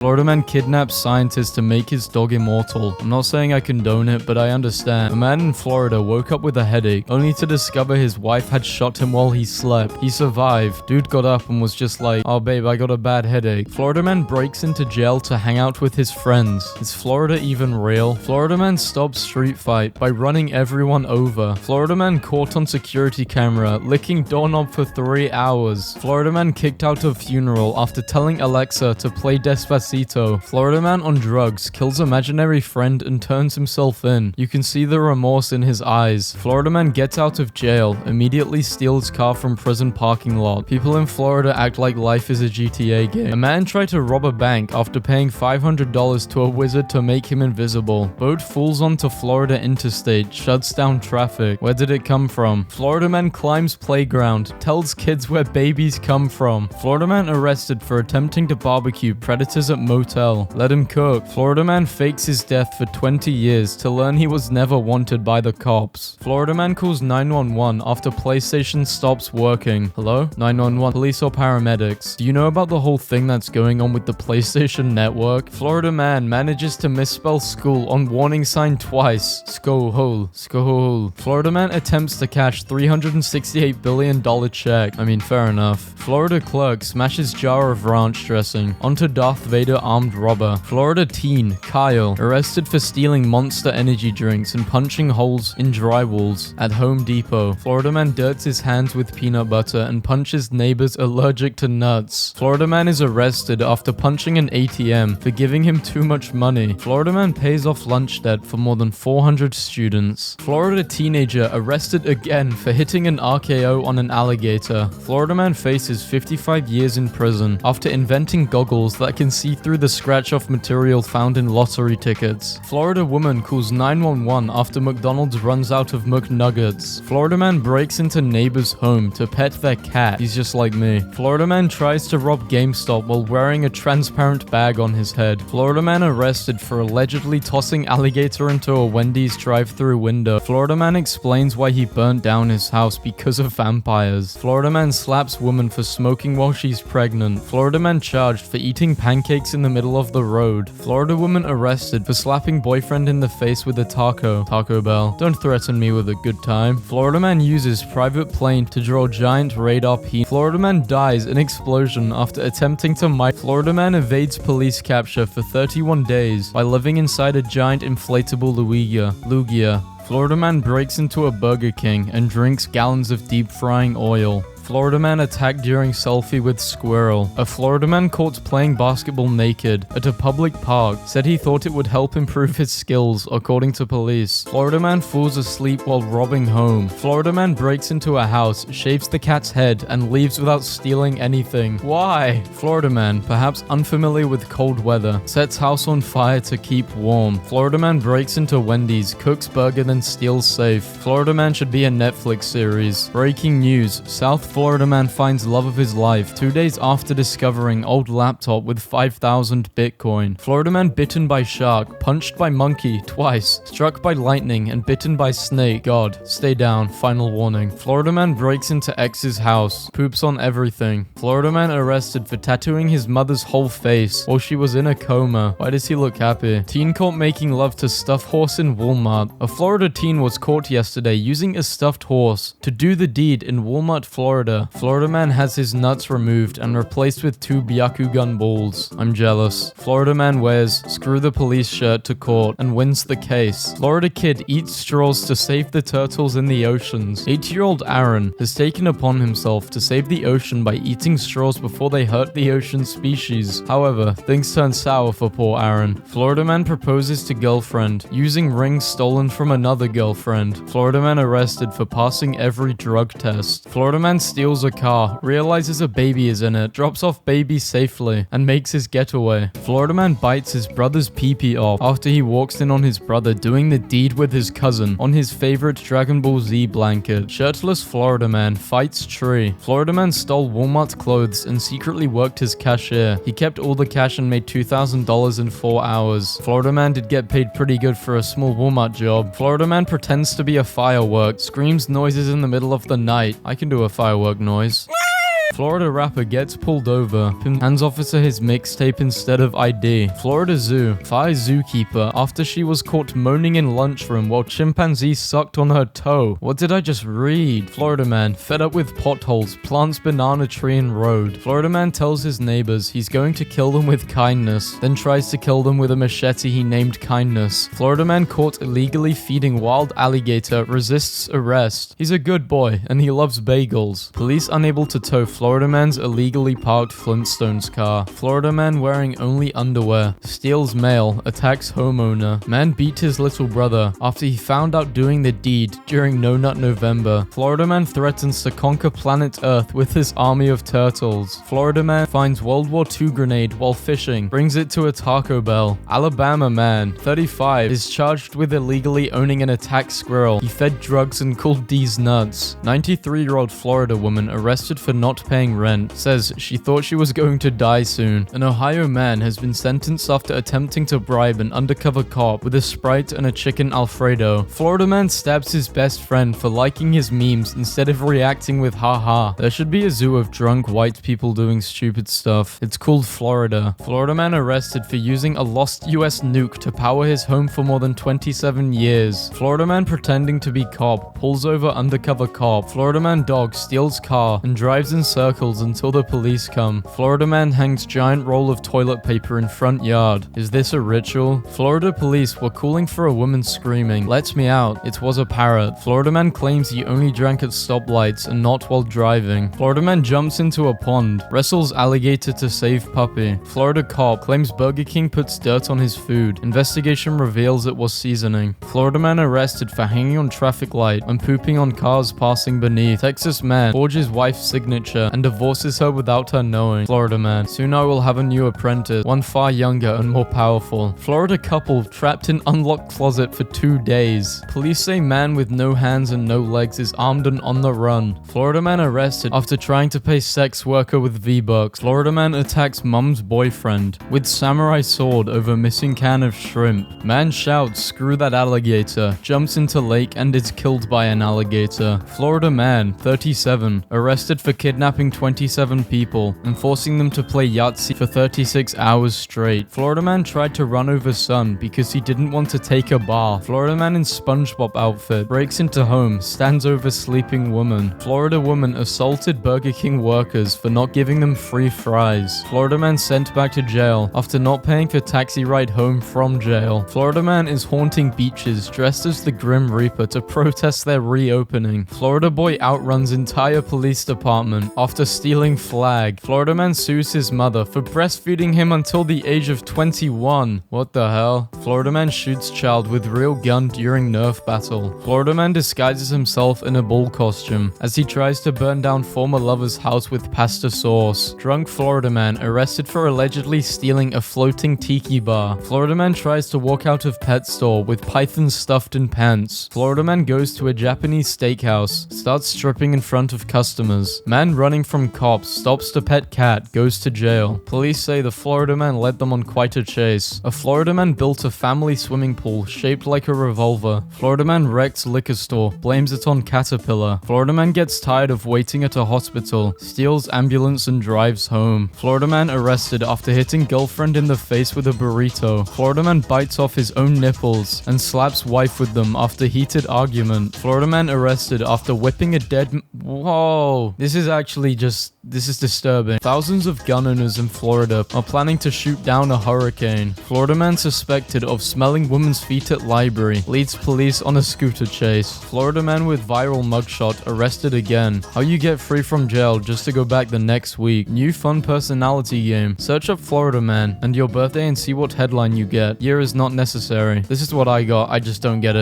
Florida man kidnaps scientists to make his dog immortal. I'm not saying I condone it, but I understand. A man in Florida woke up with a headache, only to discover his wife had shot him while he slept. He survived. Dude got up and was just like, "Oh babe, I got a bad headache." Florida man breaks into jail to hang out with his friends. Is Florida even real? Florida man stops street fight by running everyone over. Florida man caught on security camera, licking doorknob for 3 hours. Florida man kicked out of funeral after telling Alexa to play Despacito. Florida man on drugs kills imaginary friend and turns himself in. You can see the remorse in his eyes. Florida man gets out of jail, immediately steals car from prison parking lot. People in Florida act like life is a GTA game. A man tried to rob a bank after paying $500 to a wizard to make him invisible. Boat falls onto Florida interstate, shuts down traffic. Where did it come from? Florida man climbs playground, tells kids where babies come from. Florida man arrested for attempting to barbecue predators at motel. Let him cook. Florida man fakes his death for 20 years to learn he was never wanted by the cops. Florida man calls 911 after PlayStation stops working. Hello? 911. Police or paramedics? Do you know about the whole thing that's going on with the PlayStation network? Florida man manages to misspell school on warning sign twice. Skohol. Skohol. Florida man attempts to cash $368 billion check. I mean, fair enough. Florida clerk smashes jar of ranch dressing onto Darth Vader armed robber. Florida teen, Kyle, arrested for stealing Monster energy drinks and punching holes in drywalls at Home Depot. Florida man dirts his hands with peanut butter and punches neighbors allergic to nuts. Florida man is arrested after punching an ATM for giving him too much money. Florida man pays off lunch debt for more than 400 students. Florida teenager arrested again for hitting an RKO on an alligator. Florida man faces 55 years in prison after inventing goggles that can see through the scratch-off material found in lottery tickets. Florida woman calls 911 after McDonald's runs out of McNuggets. Florida man breaks into neighbor's home to pet their cat. He's just like me. Florida man tries to rob GameStop while wearing a transparent bag on his head. Florida man arrested for allegedly tossing alligator into a Wendy's drive-thru window. Florida man explains why he burnt down his house because of vampires. Florida man slaps woman for smoking while she's pregnant. Florida man charged for eating pancakes in the middle of the road. Florida woman arrested for slapping boyfriend in the face with a taco. Taco Bell. Don't threaten me with a good time. Florida man uses private plane to draw giant radar penis. Florida man dies in explosion after attempting to mine. Florida man evades police capture for 31 days by living inside a giant inflatable Lugia. Florida man breaks into a Burger King and drinks gallons of deep frying oil. Florida man attacked during selfie with squirrel. A Florida man caught playing basketball naked at a public park said he thought it would help improve his skills, according to police. Florida man falls asleep while robbing home. Florida man breaks into a house, shaves the cat's head, and leaves without stealing anything. Why? Florida man, perhaps unfamiliar with cold weather, sets house on fire to keep warm. Florida man breaks into Wendy's, cooks burger, then steals safe. Florida man should be a Netflix series. Breaking news. South Florida man finds love of his life 2 days after discovering old laptop with 5,000 Bitcoin. Florida man bitten by shark, punched by monkey twice, struck by lightning, and bitten by snake. God, stay down. Final warning. Florida man breaks into ex's house, poops on everything. Florida man arrested for tattooing his mother's whole face while she was in a coma. Why does he look happy? Teen caught making love to stuffed horse in Walmart. A Florida teen was caught yesterday using a stuffed horse to do the deed in Walmart, Florida. Florida man has his nuts removed and replaced with 2 Byakugan balls. I'm jealous. Florida man wears screw the police shirt to court and wins the case. Florida kid eats straws to save the turtles in the oceans. 8-year-old Aaron has taken upon himself to save the ocean by eating straws before they hurt the ocean species. However, things turn sour for poor Aaron. Florida man proposes to girlfriend using rings stolen from another girlfriend. Florida man arrested for passing every drug test. Florida man steals a car, realizes a baby is in it, drops off baby safely, and makes his getaway. Florida man bites his brother's pee-pee off after he walks in on his brother doing the deed with his cousin on his favorite Dragon Ball Z blanket. Shirtless Florida man fights tree. Florida man stole Walmart clothes and secretly worked his cashier. He kept all the cash and made $2,000 in 4 hours. Florida man did get paid pretty good for a small Walmart job. Florida man pretends to be a firework, screams noises in the middle of the night. I can do a firework noise. Florida rapper gets pulled over. Hands officer his mixtape instead of ID. Florida zoo fires zookeeper after she was caught moaning in lunchroom while chimpanzee sucked on her toe. What did I just read? Florida man fed up with potholes plants banana tree in road. Florida man tells his neighbors he's going to kill them with kindness, then tries to kill them with a machete he named kindness. Florida man caught illegally feeding wild alligator resists arrest. He's a good boy and he loves bagels. Police unable to tow Florida man's illegally parked Flintstones car. Florida man wearing only underwear. Steals mail. Attacks homeowner. Man beat his little brother after he found out doing the deed during No Nut November. Florida man threatens to conquer planet Earth with his army of turtles. Florida man finds World War II grenade while fishing. Brings it to a Taco Bell. Alabama man, 35, is charged with illegally owning an attacked squirrel. He fed drugs and called these nuts. 93-year-old Florida woman arrested for not paying rent. Says she thought she was going to die soon. An Ohio man has been sentenced after attempting to bribe an undercover cop with a Sprite and a chicken Alfredo. Florida man stabs his best friend for liking his memes instead of reacting with haha. There should be a zoo of drunk white people doing stupid stuff. It's called Florida. Florida man arrested for using a lost US nuke to power his home for more than 27 years. Florida man pretending to be cop pulls over undercover cop. Florida man dog steals car and drives in circles until the police come. Florida man hangs giant roll of toilet paper in front yard. Is this a ritual? Florida police were calling for a woman screaming, "Let me out." It was a parrot. Florida man claims he only drank at stoplights and not while driving. Florida man jumps into a pond. Wrestles alligator to save puppy. Florida cop claims Burger King puts dirt on his food. Investigation reveals it was seasoning. Florida man arrested for hanging on traffic light and pooping on cars passing beneath. Texas man forges wife's signature and divorces her without her knowing. Florida man, soon I will have a new apprentice, one far younger and more powerful. Florida couple trapped in unlocked closet for 2 days. Police say man with no hands and no legs is armed and on the run. Florida man arrested after trying to pay sex worker with V-Bucks. Florida man attacks mom's boyfriend with samurai sword over missing can of shrimp. Man shouts, "Screw that alligator," jumps into lake and is killed by an alligator. Florida man, 37, arrested for kidnapping 27 people and forcing them to play Yahtzee for 36 hours straight. Florida man tried to run over son because he didn't want to take a bath. Florida man in SpongeBob outfit breaks into home, stands over sleeping woman. Florida woman assaulted Burger King workers for not giving them free fries. Florida man sent back to jail after not paying for taxi ride home from jail. Florida man is haunting beaches dressed as the Grim Reaper to protest their reopening. Florida boy outruns entire police department after stealing flag. Florida man sues his mother for breastfeeding him until the age of 21. What the hell? Florida man shoots child with real gun during Nerf battle. Florida man disguises himself in a bull costume as he tries to burn down former lover's house with pasta sauce. Drunk Florida man arrested for allegedly stealing a floating tiki bar. Florida man tries to walk out of pet store with pythons stuffed in pants. Florida man goes to a Japanese steakhouse, starts stripping in front of customers. Man running from cops, stops to pet cat, goes to jail. Police say the Florida man led them on quite a chase. A Florida man built a family swimming pool shaped like a revolver. Florida man wrecks liquor store, blames it on caterpillar. Florida man gets tired of waiting at a hospital, steals ambulance and drives home. Florida man arrested after hitting girlfriend in the face with a burrito. Florida man bites off his own nipples and slaps wife with them after heated argument. Florida man arrested after whipping a dead Whoa. This is disturbing. Thousands of gun owners in Florida are planning to shoot down a hurricane. Florida man suspected of smelling woman's feet at library leads police on a scooter chase. Florida man with viral mugshot arrested again. How you get free from jail just to go back the next week. New fun personality game. Search up Florida man and your birthday and see what headline you get. Year is not necessary. This is what I got. I just don't get it.